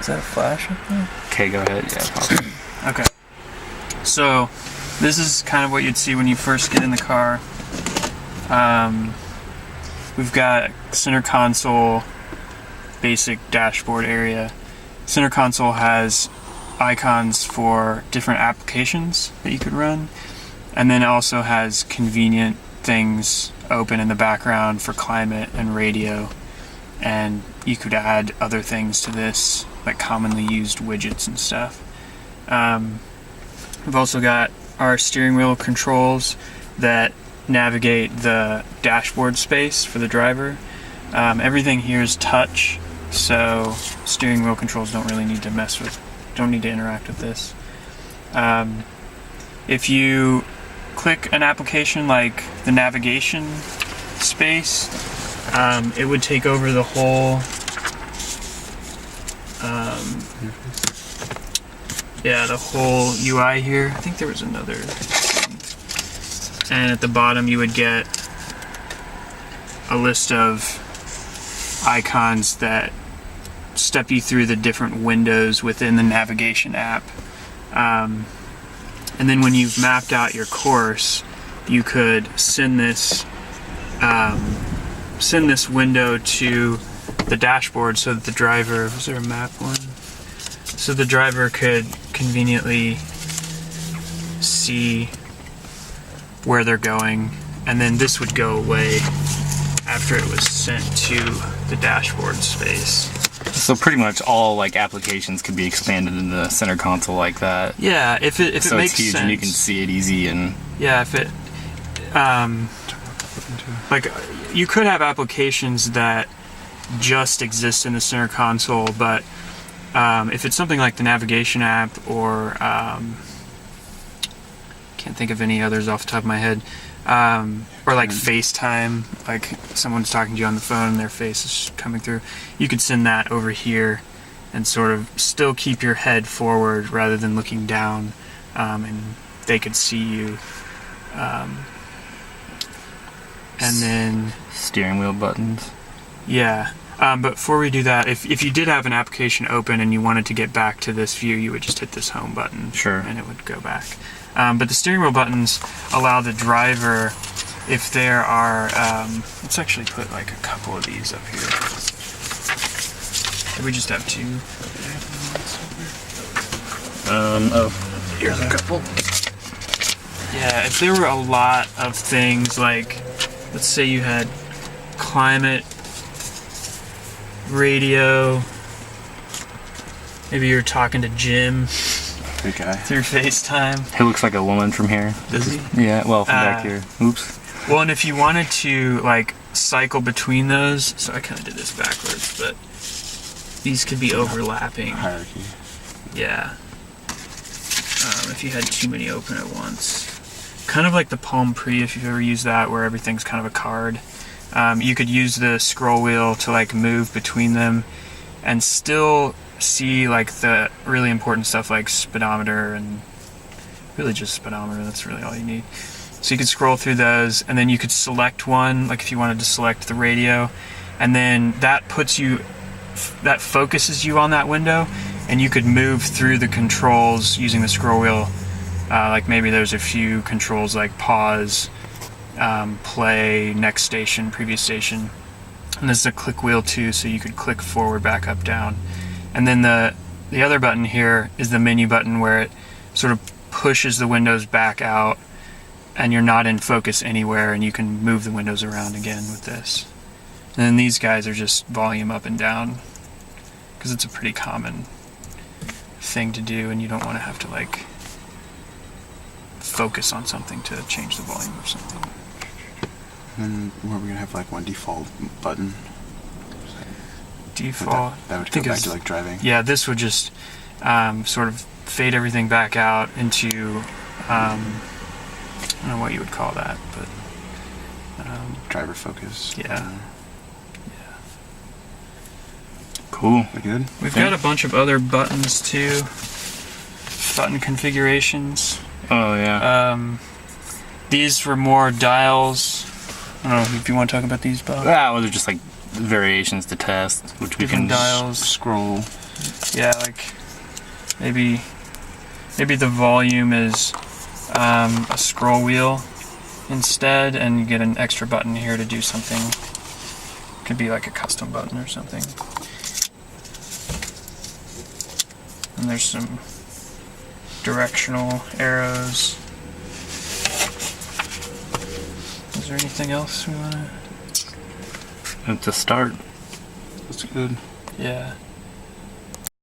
Is that a flash up there? Okay, go ahead. Yeah, pop. Okay. So, this is kind of what you'd see when you first get in the car. We've got center console, basic dashboard area. Center console has icons for different applications that you could run, and then it also has convenient things open in the background for climate and radio, and you could add other things to this, like commonly used widgets and stuff. We've also got our steering wheel controls that navigate the dashboard space for the driver. Everything here is touch, so steering wheel controls don't really need to don't need to interact with this. If you click an application like the navigation space, it would take over the whole the whole UI here. I think there was another thing. And at the bottom you would get a list of icons that step you through the different windows within the navigation app. And then when you've mapped out your course, you could send this window to the dashboard so that the driver, was there a map one? So the driver could conveniently see where they're going, and then this would go away after it was sent to the dashboard space. So pretty much all like applications could be expanded in the center console like that. Yeah, if it makes sense. So it's huge and you can see it easy and... Yeah, if it... like, you could have applications that just exist in the center console, but if it's something like the navigation app or... can't think of any others off the top of my head. Or like FaceTime, like someone's talking to you on the phone and their face is coming through. You could send that over here and sort of still keep your head forward rather than looking down, and they could see you. And then... Steering wheel buttons. Yeah. But before we do that, if you did have an application open and you wanted to get back to this view, you would just hit this home button. Sure. And it would go back. But the steering wheel buttons allow the driver, if there are, let's actually put like a couple of these up here. We just have two. Here's a couple. Yeah, if there were a lot of things like, let's say you had climate, radio, maybe you're talking to Jim. Good guy. Through FaceTime. He looks like a woman from here. Does he? Yeah, well, from back here. Oops. Well, and if you wanted to, like, cycle between those, so I kind of did this backwards, but these could be overlapping. Hierarchy. Yeah. If you had too many open at once. Kind of like the Palm Pre, if you've ever used that, where everything's kind of a card. You could use the scroll wheel to, like, move between them and still see like the really important stuff like speedometer, and really just speedometer, that's really all you need. So you could scroll through those, and then you could select one, like if you wanted to select the radio, and then that focuses you on that window, and you could move through the controls using the scroll wheel. Like maybe there's a few controls like pause, play, next station, previous station, and this is a click wheel too, so you could click forward, back, up, down. And then the other button here is the menu button, where it sort of pushes the windows back out and you're not in focus anywhere, and you can move the windows around again with this. And then these guys are just volume up and down, because it's a pretty common thing to do and you don't want to have to like focus on something to change the volume of something. And then were we going to have like one default button? Default. That would go back to like driving. Yeah, this would just sort of fade everything back out into I don't know what you would call that, but driver focus. Yeah. Cool. We good? We've got a bunch of other buttons too. Button configurations. Oh yeah. These were more dials. I don't know if you want to talk about these, Bob. Well, they're just like variations to test, which we Different can dials. Scroll. Yeah, like maybe the volume is a scroll wheel instead, and you get an extra button here to do something. Could be like a custom button or something. And there's some directional arrows. Is there anything else we want to? to start. That's good. Yeah.